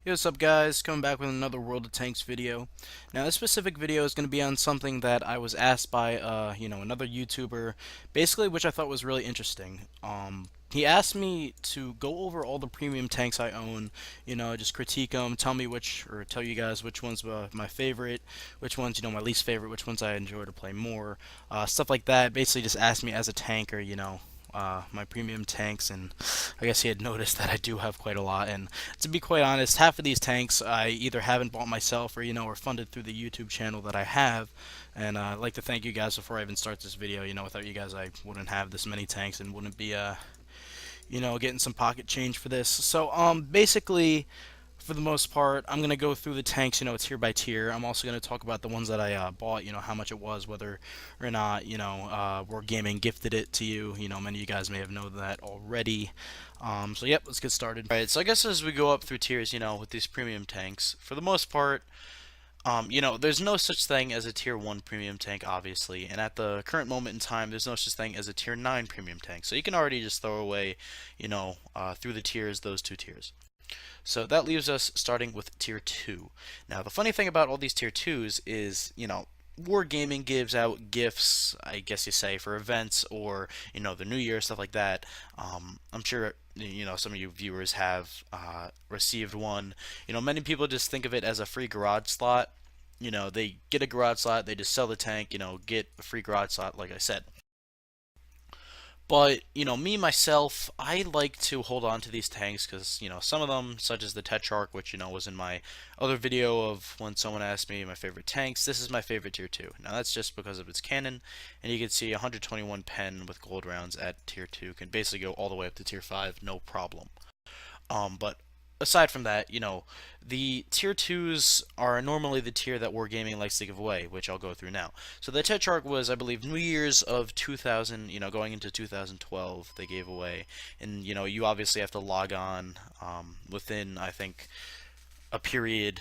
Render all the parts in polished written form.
Hey, what's up guys? Coming back with another World of Tanks video. Now this specific video is going to be on something that I was asked by another YouTuber, basically, which I thought was really interesting. He asked me to go over all the premium tanks I own, just critique them, tell me which, or tell you guys which ones were my favorite, which ones, my least favorite, which ones I enjoy to play more, stuff like that. Basically just asked me as a tanker, my premium tanks, and I guess he had noticed that I do have quite a lot. And to be quite honest, half of these tanks I either haven't bought myself or or funded through the YouTube channel that I have. And I'd like to thank you guys before I even start this video. Without you guys, I wouldn't have this many tanks and wouldn't be getting some pocket change for this. So basically, for the most part, I'm going to go through the tanks, tier by tier. I'm also going to talk about the ones that I bought, how much it was, whether or not, War Gaming gifted it to you. Many of you guys may have known that already. So, yep, let's get started. Alright, so I guess as we go up through tiers, with these premium tanks, for the most part, there's no such thing as a tier 1 premium tank, obviously, and at the current moment in time, there's no such thing as a tier 9 premium tank. So you can already just throw away, through the tiers, those two tiers. So that leaves us starting with tier 2. Now, the funny thing about all these tier 2s is, Wargaming gives out gifts, I guess you say, for events or, the New Year, stuff like that. I'm sure, some of you viewers have received one. Many people just think of it as a free garage slot. They get a garage slot, they just sell the tank, get a free garage slot, like I said. But, me myself, I like to hold on to these tanks because, some of them, such as the Tetrarch, which, was in my other video of when someone asked me my favorite tanks, this is my favorite tier 2. Now, that's just because of its cannon, and you can see 121 pen with gold rounds at tier 2 can basically go all the way up to tier 5, no problem. But aside from that, the tier 2s are normally the tier that Wargaming likes to give away, which I'll go through now. So the Tetrarch was, I believe, New Year's of 2000, going into 2012, they gave away. And, you obviously have to log on within, I think, a period,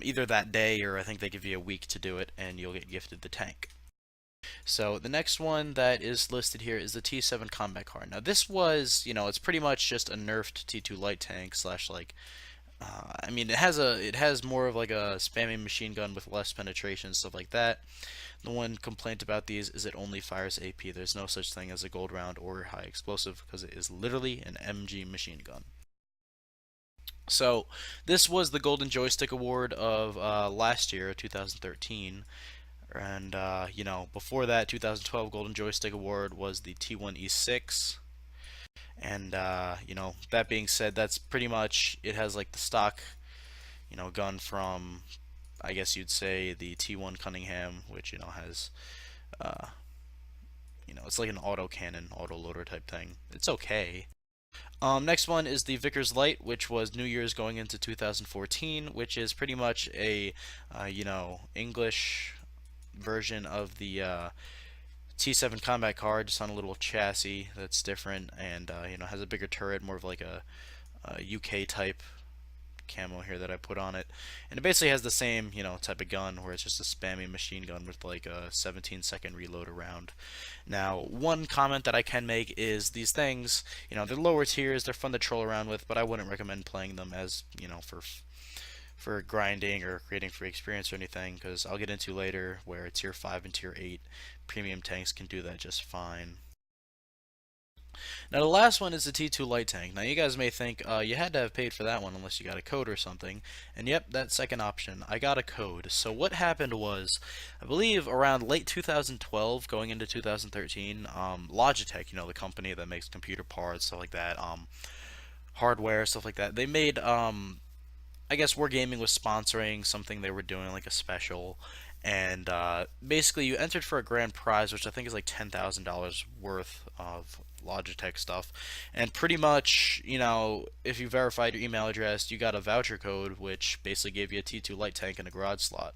either that day or I think they give you a week to do it, and you'll get gifted the tank. So the next one that is listed here is the T7 combat car. Now this was, it's pretty much just a nerfed T2 light tank slash like, I mean it has more of like a spamming machine gun with less penetration, stuff like that. The one complaint about these is it only fires AP. There's no such thing as a gold round or high explosive because it is literally an MG machine gun. So this was the Golden Joystick Award of last year, 2013. And, before that, 2012 Golden Joystick Award was the T1E6. And, that being said, that's pretty much, it has like the stock, gun from, I guess you'd say, the T1 Cunningham, which, has, uh, it's like an auto cannon, auto loader type thing. It's okay. Next one is the Vickers Light, which was New Year's going into 2014, which is pretty much a, English version of the T7 combat car, just on a little chassis that's different and has a bigger turret, more of like a UK type camo here that I put on it, and it basically has the same type of gun where it's just a spammy machine gun with like a 17-second reload around. Now, one comment that I can make is these things, they're lower tiers, they're fun to troll around with, but I wouldn't recommend playing them as for grinding or creating free experience or anything, because I'll get into later where tier 5 and tier 8 premium tanks can do that just fine. Now the last one is the T2 light tank. Now you guys may think you had to have paid for that one unless you got a code or something, and yep, that second option, I got a code. So what happened was, I believe around late 2012 going into 2013, Logitech, the company that makes computer parts, stuff like that, hardware, stuff like that, they made I guess Wargaming was sponsoring something they were doing, like a special, and basically you entered for a grand prize, which I think is like $10,000 worth of Logitech stuff, and pretty much, if you verified your email address, you got a voucher code, which basically gave you a T2 light tank in a garage slot.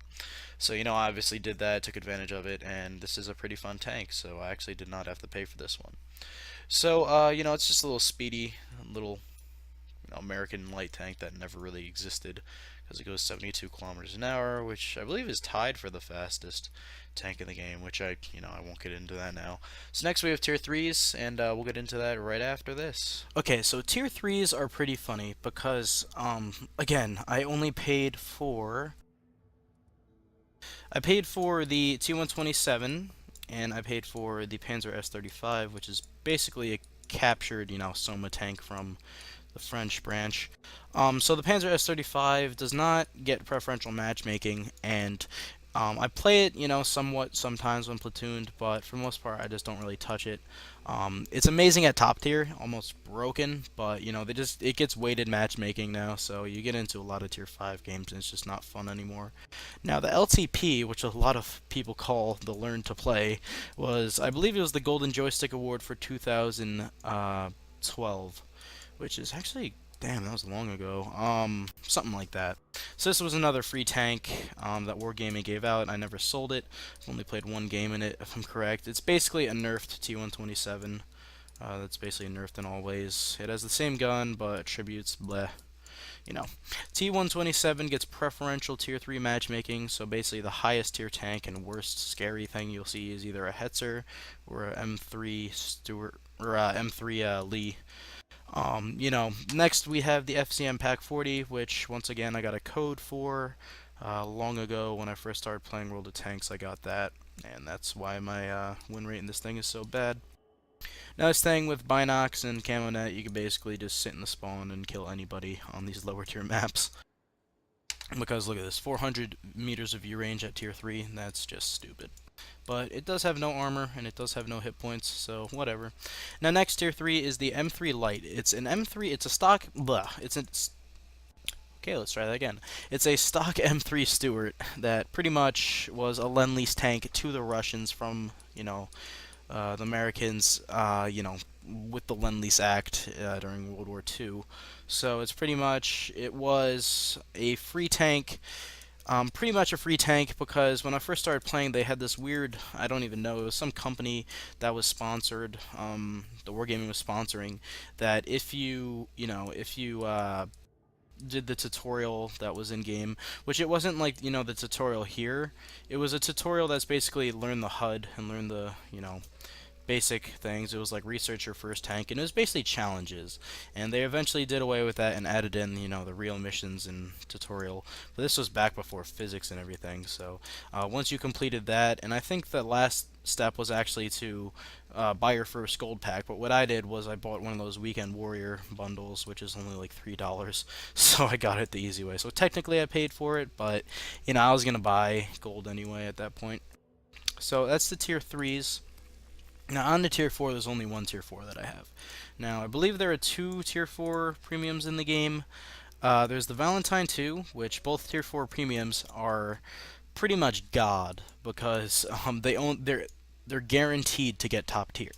So, I obviously did that, took advantage of it, and this is a pretty fun tank, so I actually did not have to pay for this one. So, it's just a little speedy, little American light tank that never really existed because it goes 72 kilometers an hour, which I believe is tied for the fastest tank in the game. Which I won't get into that now. So next we have tier threes, and we'll get into that right after this. Okay, so tier threes are pretty funny because again, I paid for the T127, and I paid for the Panzer S35, which is basically a captured, Soma tank from the French branch. So the Panzer S35 does not get preferential matchmaking, and I play it, somewhat sometimes when platooned, but for the most part, I just don't really touch it. It's amazing at top tier, almost broken, but it gets weighted matchmaking now, so you get into a lot of tier 5 games, and it's just not fun anymore. Now the LTP, which a lot of people call the Learn to Play, I believe it was the Golden Joystick Award for 2012, which is actually, damn, that was long ago. Something like that. So this was another free tank that Wargaming gave out. I never sold it. I've only played one game in it, if I'm correct. It's basically a nerfed T127. That's basically nerfed in all ways. It has the same gun, but attributes, bleh. T127 gets preferential tier 3 matchmaking, so basically the highest tier tank and worst scary thing you'll see is either a Hetzer or a M3 Stewart or a M3 Lee. Next we have the FCM Pack 40, which once again I got a code for long ago when I first started playing World of Tanks. I got that, and that's why my win rate in this thing is so bad. Now this thing with Binox and Camonet, you can basically just sit in the spawn and kill anybody on these lower tier maps. Because look at this, 400 meters of view range at tier 3, that's just stupid. But it does have no armor, and it does have no hit points, so whatever. Now next tier 3 is the M3 Light. It's an M3, it's a stock, okay, let's try that again. It's a stock M3 Stuart that pretty much was a Lend-Lease tank to the Russians from, the Americans, with the Lend-Lease Act during World War II. So it was a free tank, pretty much a free tank because when I first started playing, they had this weird, I don't even know, it was some company that was sponsored, the Wargaming was sponsoring, that if you did the tutorial that was in game, which it wasn't like, the tutorial here. It was a tutorial that's basically learn the HUD and learn the, basic things. It was like research your first tank, and it was basically challenges. And they eventually did away with that and added in, the real missions and tutorial. But this was back before physics and everything. So once you completed that, and I think the last step was actually to buy your first gold pack. But what I did was I bought one of those Weekend Warrior bundles, which is only like $3. So I got it the easy way. So technically I paid for it, but I was gonna buy gold anyway at that point. So that's the tier threes. Now on the tier 4, there's only one tier 4 that I have. Now I believe there are two tier 4 premiums in the game. There's the Valentine 2, which both tier 4 premiums are pretty much god because they're guaranteed to get top tier.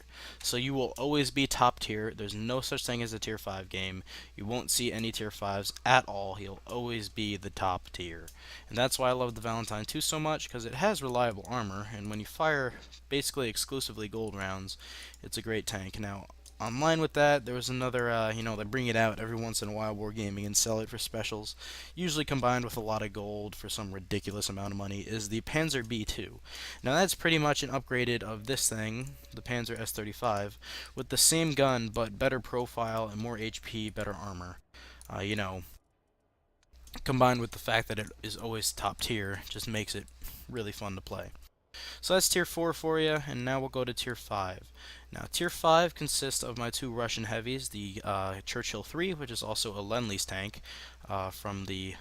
So you will always be top tier. There's no such thing as a tier 5 game. You won't see any tier 5s at all. He'll always be the top tier. And that's why I love the Valentine 2 so much, because it has reliable armor, and when you fire basically exclusively gold rounds, it's a great tank. Now, online with that, there was another, they bring it out every once in a while, Wargaming, and sell it for specials, usually combined with a lot of gold for some ridiculous amount of money, is the Panzer B2. Now that's pretty much an upgraded of this thing, the Panzer S35, with the same gun, but better profile and more HP, better armor. Combined with the fact that it is always top tier, just makes it really fun to play. So that's tier 4 for you, and now we'll go to tier 5. Now, tier 5 consists of my two Russian heavies, the Churchill 3, which is also a Lend-Lease tank from the,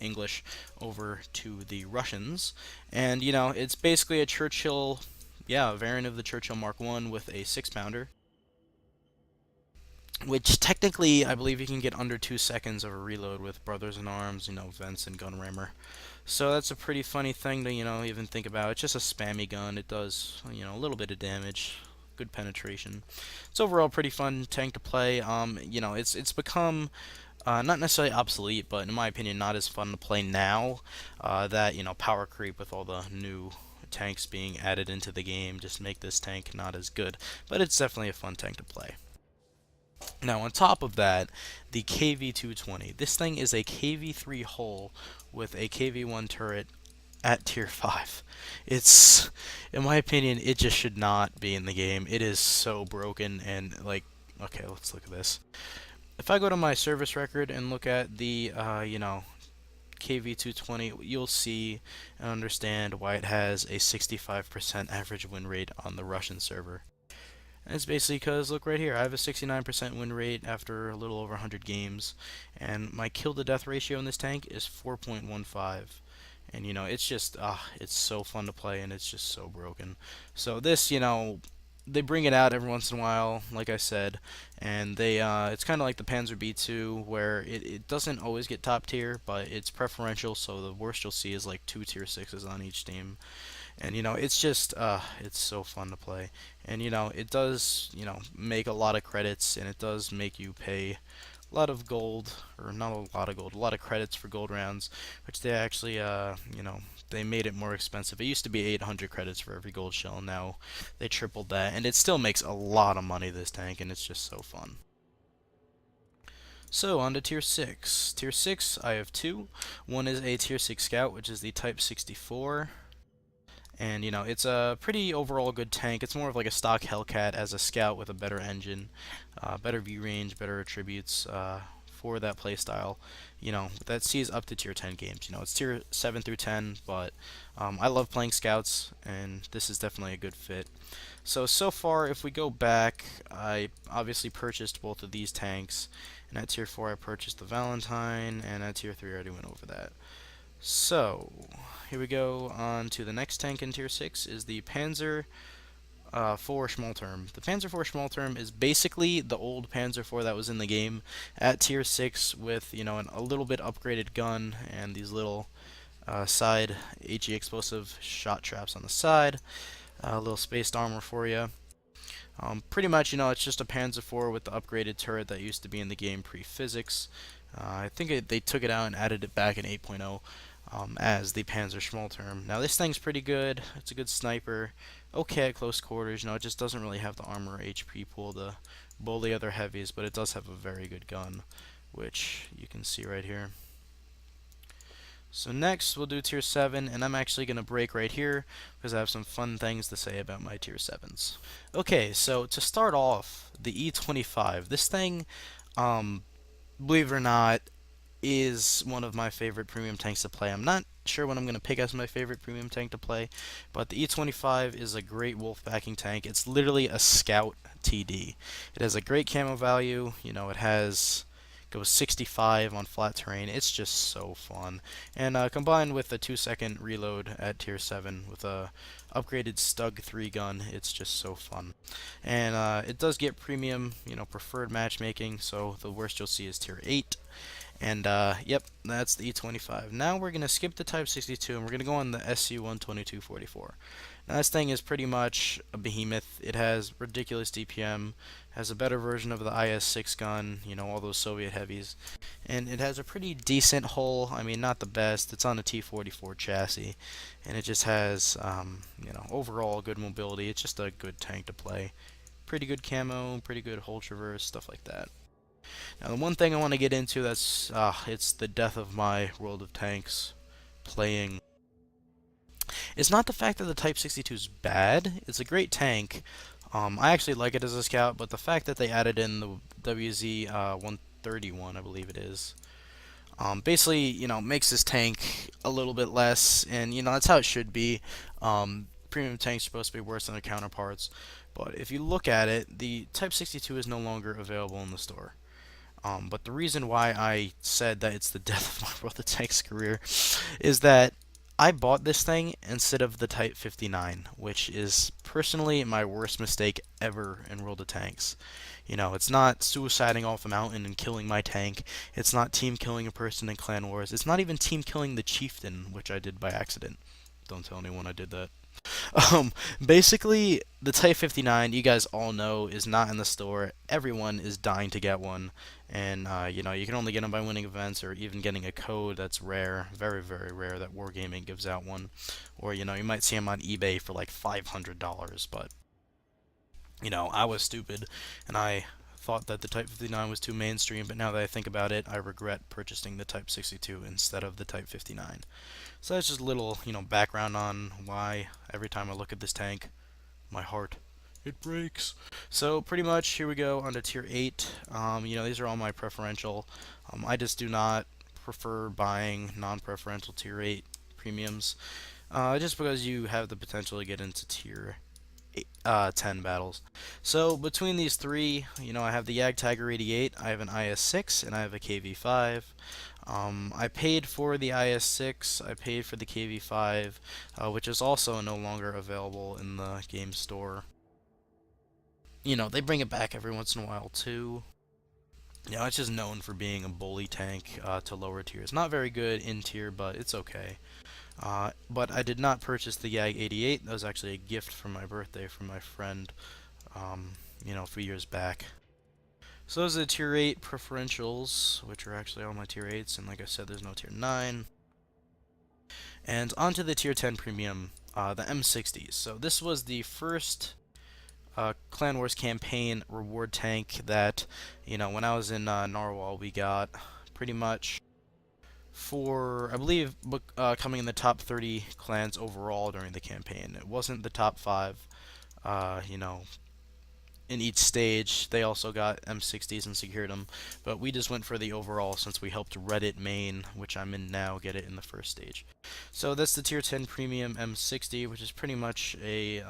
English over to the Russians. And, it's basically a Churchill, a variant of the Churchill Mark 1 with a 6-pounder. Which technically, I believe you can get under 2 seconds of a reload with Brothers in Arms, Vents and Gunrammer. So that's a pretty funny thing to, even think about. It's just a spammy gun. It does, a little bit of damage, good penetration. It's overall a pretty fun tank to play. It's become not necessarily obsolete, but in my opinion, not as fun to play now. That power creep with all the new tanks being added into the game just make this tank not as good. But it's definitely a fun tank to play. Now, on top of that, the KV-220. This thing is a KV-3 hull with a KV-1 turret at tier 5. It's, in my opinion, it just should not be in the game. It is so broken and, like, okay, let's look at this. If I go to my service record and look at the, KV-220, you'll see and understand why it has a 65% average win rate on the Russian server. And it's basically because, look right here, I have a 69% win rate after a little over 100 games, and my kill to death ratio in this tank is 4.15. And it's just it's so fun to play, and it's just so broken. So this, they bring it out every once in a while, like I said, and they it's kind of like the Panzer B2, where it doesn't always get top tier, but it's preferential. So the worst you'll see is like 2 tier 6s on each team. And it's just it's so fun to play. And it does make a lot of credits, and it does make you pay a lot of gold, or not a lot of gold, a lot of credits for gold rounds, which they actually they made it more expensive. It used to be 800 credits for every gold shell. Now they tripled that, and it still makes a lot of money, this tank, and it's just so fun. So, on to Tier 6. Tier 6, I have two. One is a Tier 6 Scout, which is the Type 64. And, it's a pretty overall good tank. It's more of like a stock Hellcat as a Scout with a better engine, better view range, better attributes for that playstyle. That sees up to Tier 10 games. It's Tier 7 through 10, but I love playing Scouts, and this is definitely a good fit. So far, if we go back, I obviously purchased both of these tanks, and at Tier 4 I purchased the Valentine, and at Tier 3 I already went over that. So, here we go on to the next tank in Tier 6 is the Panzer 4 Schmalterm. The Panzer 4 Schmalterm is basically the old Panzer 4 that was in the game at Tier 6 with, a little bit upgraded gun and these little side HE explosive shot traps on the side. A little spaced armor for you. Pretty much, it's just a Panzer 4 with the upgraded turret that used to be in the game pre-physics. I think they took it out and added it back in 8.0 as the Panzer Schmalterm. Now this thing's pretty good. It's a good sniper. Okay at close quarters. It just doesn't really have the armor or HP pool to bully other heavies, but it does have a very good gun, which you can see right here. So next we'll do Tier 7, and I'm actually going to break right here because I have some fun things to say about my Tier 7s. Okay, so to start off, the E25. This thing, believe it or not, is one of my favorite premium tanks to play. I'm not sure what I'm going to pick as my favorite premium tank to play, but the E25 is a great wolf backing tank. It's literally a scout TD. It has a great camo value. It has goes 65 on flat terrain. It's just so fun. And combined with a 2-second reload at Tier 7 with a upgraded Stug 3 gun, it's just so fun. And it does get premium, preferred matchmaking, so the worst you'll see is Tier 8. And yep, that's the E25. Now we're going to skip the Type 62 and we're going to go on the SU-122-44. Now this thing is pretty much a behemoth. It has ridiculous DPM, has a better version of the IS-6 gun, all those Soviet heavies. And it has a pretty decent hull. I mean, not the best. It's on a T-44 chassis. And it just has, overall good mobility. It's just a good tank to play. Pretty good camo, pretty good hull traverse, stuff like that. Now, the one thing I want to get into that's, it's the death of my World of Tanks playing. It's not the fact that the Type 62 is bad. It's a great tank. I actually like it as a scout, but the fact that they added in the WZ 131, I believe it is, basically, makes this tank a little bit less, and, that's how it should be. Premium tanks are supposed to be worse than their counterparts, but if you look at it, the Type 62 is no longer available in the store. But the reason why I said that it's the death of my World of Tanks career is that I bought this thing instead of the Type 59, which is personally my worst mistake ever in World of Tanks. It's not suiciding off a mountain and killing my tank. It's not team killing a person in Clan Wars. It's not even team killing the chieftain, which I did by accident. Don't tell anyone I did that. Basically, the Type 59, you guys all know, is not in the store. Everyone is dying to get one, and you can only get them by winning events or even getting a code that's rare, very, very rare, that Wargaming gives out one. Or, you might see them on eBay for like $500, but, I was stupid, and I thought that the Type 59 was too mainstream, but now that I think about it, I regret purchasing the Type 62 instead of the Type 59. So that's just a little, background on why every time I look at this tank, my heart, it breaks. So pretty much, here we go on to Tier 8. These are all my preferential. I just do not prefer buying non-preferential Tier 8 premiums, just because you have the potential to get into Tier 10 battles. So between these three, I have the Yag Tiger 88, I have an IS-6, and I have a KV-5. I paid for the IS-6, I paid for the KV-5, which is also no longer available in the game store. They bring it back every once in a while too. It's just known for being a bully tank to lower tiers. Not very good in tier, but it's okay. But I did not purchase the Yag 88. That was actually a gift for my birthday from my friend, a few years back. So those are the Tier 8 preferentials, which are actually all my Tier 8s, and like I said, there's no Tier 9. And onto the Tier 10 premium, the M60s. So this was the first Clan Wars campaign reward tank that, when I was in Narwhal, we got pretty much for, I believe, coming in the top 30 clans overall during the campaign. It wasn't the top 5, in each stage. They also got M60s and secured them, but we just went for the overall since we helped Reddit main, which I'm in now, get it in the first stage. So that's the Tier 10 Premium M60, which is pretty much a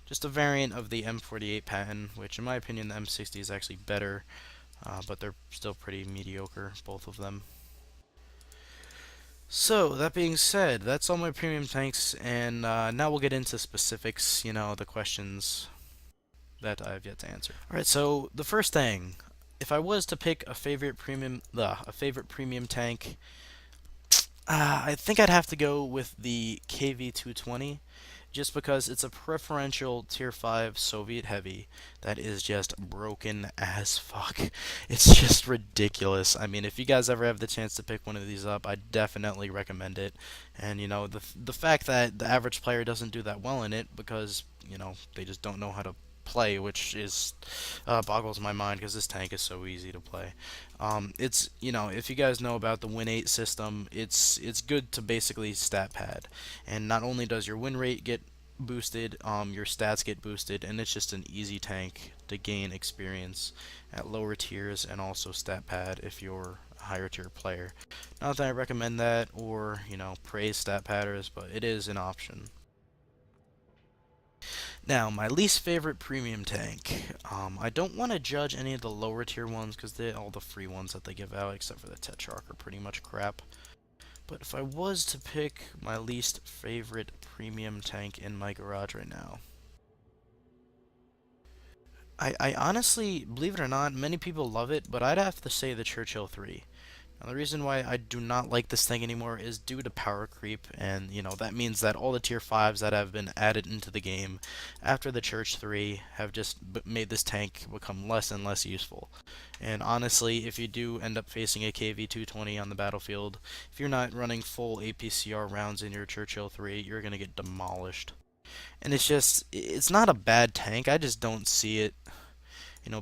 just a variant of the M48 patent, which in my opinion the M60 is actually better, but they're still pretty mediocre, both of them. So, that being said, that's all my premium tanks, and now we'll get into specifics, the questions that I've yet to answer. Alright, so the first thing, if I was to pick a favorite premium tank, I think I'd have to go with the KV-220, just because it's a preferential Tier 5 Soviet heavy that is just broken as fuck. It's just ridiculous. I mean, if you guys ever have the chance to pick one of these up, I definitely recommend it. And, the fact that the average player doesn't do that well in it because, they just don't know how to play, which is boggles my mind because this tank is so easy to play. It's if you guys know about the win 8 system, it's good to basically stat pad, and not only does your win rate get boosted, your stats get boosted, and it's just an easy tank to gain experience at lower tiers and also stat pad if you're a higher tier player. Not that I recommend that or praise stat padders, but it is an option. Now, my least favorite premium tank. I don't want to judge any of the lower tier ones because all the free ones that they give out, except for the Tetrarch, are pretty much crap. But if I was to pick my least favorite premium tank in my garage right now, I honestly, believe it or not, many people love it, but I'd have to say the Churchill 3. Now, the reason why I do not like this thing anymore is due to power creep, and that means that all the tier 5s that have been added into the game after the Church 3 have just made this tank become less and less useful. And honestly, if you do end up facing a KV-220 on the battlefield, if you're not running full APCR rounds in your Churchill 3, you're going to get demolished. And it's not a bad tank, I just don't see it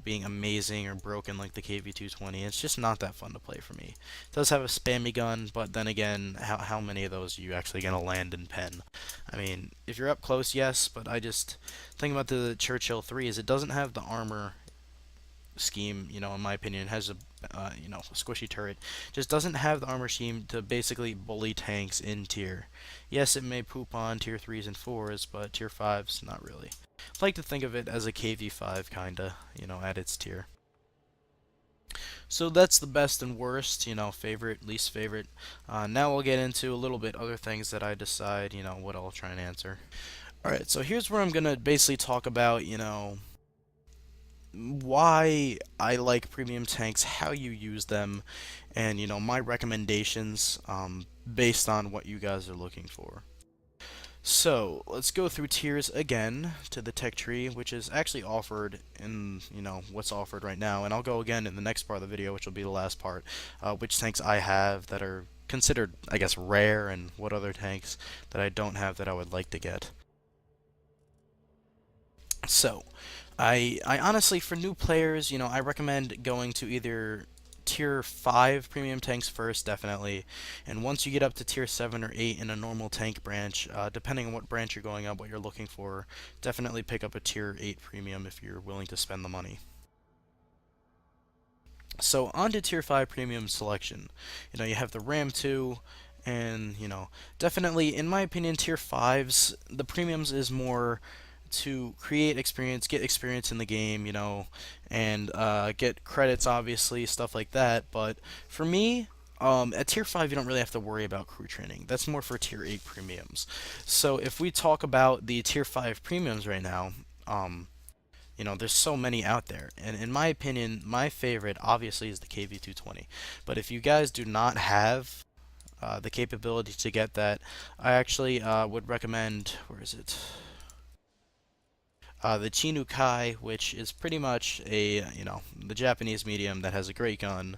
being amazing or broken like the KV-220. It's just not that fun to play for me. It does have a spammy gun, but then again, how many of those are you actually going to land in pen? I mean, if you're up close, yes, but I just think about the Churchill 3 is it doesn't have the armor scheme, in my opinion. It has a squishy turret. Just doesn't have the armor scheme to basically bully tanks in tier. Yes, it may poop on tier 3s and 4s, but tier 5s, not really. I like to think of it as a KV5 kinda, at its tier. So that's the best and worst, favorite, least favorite. Now we'll get into a little bit other things that I decide, what I'll try and answer. Alright, so here's where I'm gonna basically talk about, why I like premium tanks, how you use them, and my recommendations based on what you guys are looking for. So let's go through tiers again to the tech tree, which is actually offered in what's offered right now, and I'll go again in the next part of the video, which will be the last part, which tanks I have that are considered, I guess, rare, and what other tanks that I don't have that I would like to get. So, I honestly, for new players, I recommend going to either tier 5 premium tanks first, definitely. And once you get up to tier 7 or 8 in a normal tank branch, depending on what branch you're going up, what you're looking for, definitely pick up a tier 8 premium if you're willing to spend the money. So on to tier 5 premium selection. You have the Ram 2, and, definitely, in my opinion, tier 5s, the premiums is more to create experience, get experience in the game, and get credits, obviously, stuff like that. But for me, at tier 5, you don't really have to worry about crew training. That's more for tier 8 premiums. So if we talk about the tier 5 premiums right now, there's so many out there. And in my opinion, my favorite obviously is the KV220. But if you guys do not have the capability to get that, I actually would recommend, where is it? The Chinu Kai, which is pretty much the Japanese medium that has a great gun,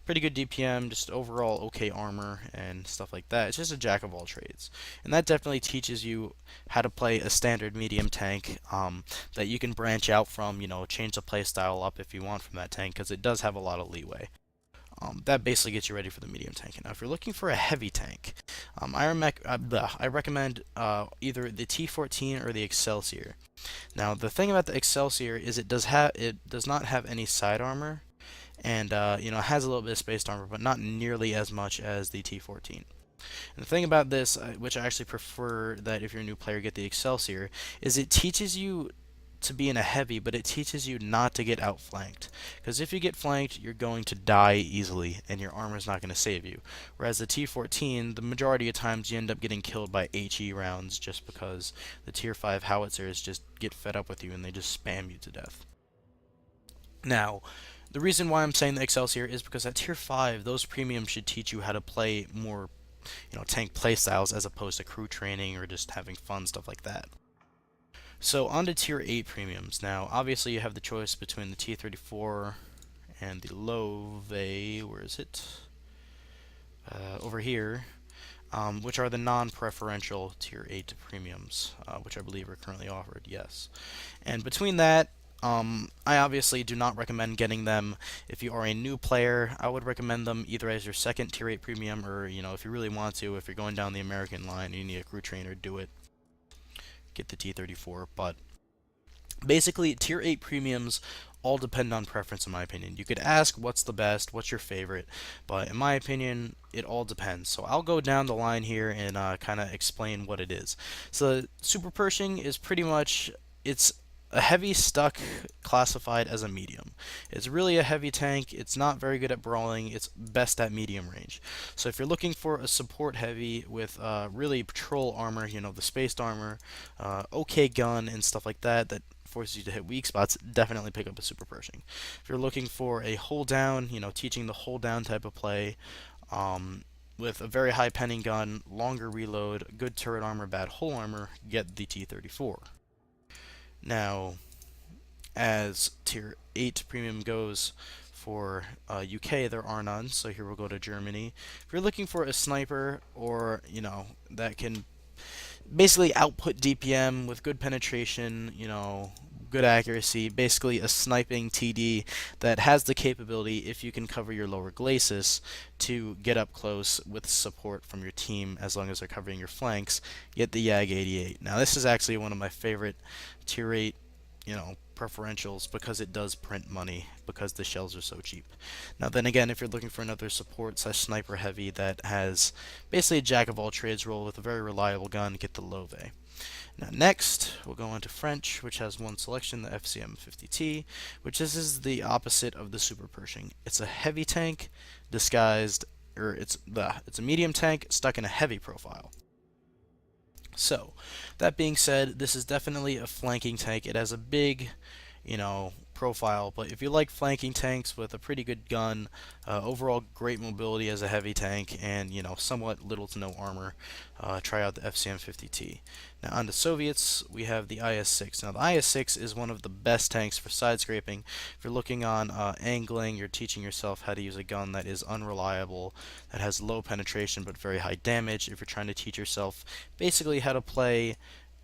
pretty good DPM, just overall okay armor and stuff like that. It's just a jack of all trades, and that definitely teaches you how to play a standard medium tank that you can branch out from. Change the play style up if you want from that tank because it does have a lot of leeway. That basically gets you ready for the medium tank. Now, if you're looking for a heavy tank, I recommend either the T14 or the Excelsior. Now, the thing about the Excelsior is it does not have any side armor, and it has a little bit of spaced armor, but not nearly as much as the T14. And the thing about this, which I actually prefer that if you're a new player get the Excelsior, is it teaches you to be in a heavy, but it teaches you not to get outflanked. Because if you get flanked, you're going to die easily, and your armor is not going to save you. Whereas the T14, the majority of times you end up getting killed by HE rounds just because the tier 5 howitzers just get fed up with you and they just spam you to death. Now, the reason why I'm saying the Excelsior is because at tier 5, those premiums should teach you how to play more, tank playstyles as opposed to crew training or just having fun, stuff like that. So on to tier 8 premiums. Now, obviously you have the choice between the T34 and the Love, where is it? Over here, which are the non-preferential tier 8 premiums, which I believe are currently offered, yes. And between that, I obviously do not recommend getting them if you are a new player. I would recommend them either as your second tier 8 premium or, if you really want to, if you're going down the American line and you need a crew trainer, do it. Get the T34, but basically tier 8 premiums all depend on preference in my opinion. You could ask what's the best, what's your favorite, but in my opinion it all depends. So I'll go down the line here and kind of explain what it is. So Super Pershing is pretty much, it's a heavy stuck classified as a medium. It's really a heavy tank. It's not very good at brawling. It's best at medium range. So if you're looking for a support heavy with really patrol armor, the spaced armor, okay gun and stuff like that, that forces you to hit weak spots, definitely pick up a Super Pershing. If you're looking for a hold down, teaching the hold down type of play, with a very high penning gun, longer reload, good turret armor, bad hull armor, get the T34. Now, as tier 8 premium goes for UK, there are none, so here we'll go to Germany. If you're looking for a sniper or, that can basically output DPM with good penetration, good accuracy, basically a sniping TD that has the capability, if you can cover your lower glacis, to get up close with support from your team as long as they're covering your flanks, get the YAG-88. Now this is actually one of my favorite tier 8, preferentials because it does print money because the shells are so cheap. Now then again, if you're looking for another support slash sniper heavy that has basically a jack of all trades role with a very reliable gun, get the Love. Now next, we'll go on to French, which has one selection, the FCM50T, which is the opposite of the Super Pershing. It's a heavy tank disguised, or it's a medium tank stuck in a heavy profile. So, that being said, this is definitely a flanking tank. It has a big, profile, but if you like flanking tanks with a pretty good gun, overall great mobility as a heavy tank, and, somewhat little to no armor, try out the FCM50T. Now, on the Soviets, we have the IS-6. Now, the IS-6 is one of the best tanks for side scraping. If you're looking on angling, you're teaching yourself how to use a gun that is unreliable, that has low penetration but very high damage. If you're trying to teach yourself basically how to play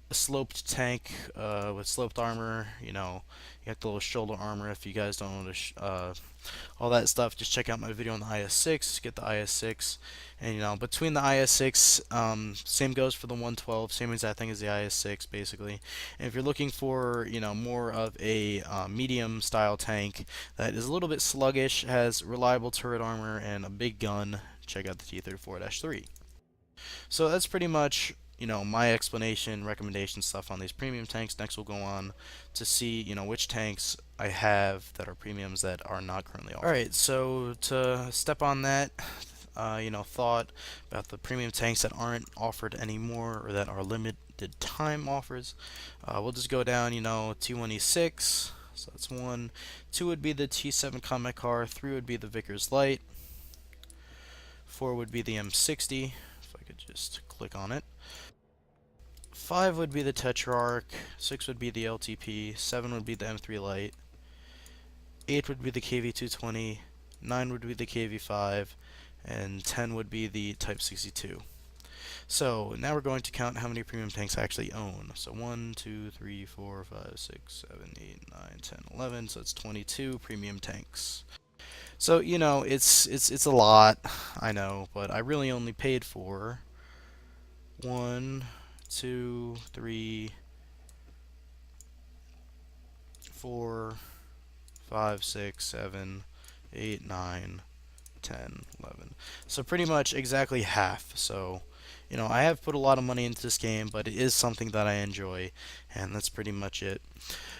a sloped tank with sloped armor. You got the little shoulder armor if you guys don't know all that stuff. Just check out my video on the IS-6. Get the IS-6, and between the IS-6, same goes for the 112. Same exact thing as the IS-6, basically. And if you're looking for more of a medium style tank that is a little bit sluggish, has reliable turret armor and a big gun, check out the T-34-3. So that's pretty much my explanation, recommendation stuff on these premium tanks. Next we'll go on to see which tanks I have that are premiums that are not currently offered. Alright, so to step on that thought about the premium tanks that aren't offered anymore or that are limited time offers, we'll just go down T1E6, so that's one. 2 would be the T7 Combat Car, 3 would be the Vickers Light, 4 would be the M60, if I could just click on it. 5 would be the Tetrarch, 6 would be the LTP, 7 would be the M3 Lite, 8 would be the KV220, 9 would be the KV5, and 10 would be the Type 62. So now we're going to count how many premium tanks I actually own. So 1, 2, 3, 4, 5, 6, 7, 8, 9, 10, 11. So it's 22 premium tanks. So it's a lot, I know, but I really only paid for 1, 2, 3, 4, 5, 6, 7, 8, 9, 10, 11. So pretty much exactly half. So I have put a lot of money into this game, but it is something that I enjoy, and that's pretty much it.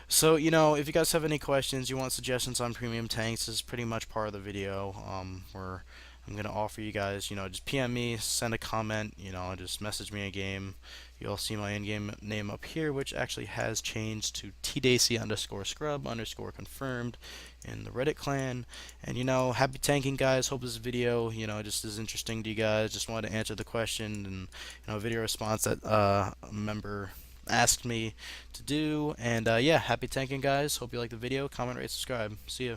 So, if you guys have any questions, you want suggestions on premium tanks, this is pretty much part of the video, where I'm going to offer you guys, just PM me, send a comment, just message me a game. You'll see my in-game name up here, which actually has changed to Tdacey _scrub confirmed in the Reddit clan. And, happy tanking, guys. Hope this video, just is interesting to you guys. Just wanted to answer the question and, video response that a member asked me to do. And, yeah, happy tanking, guys. Hope you like the video. Comment, rate, subscribe. See ya.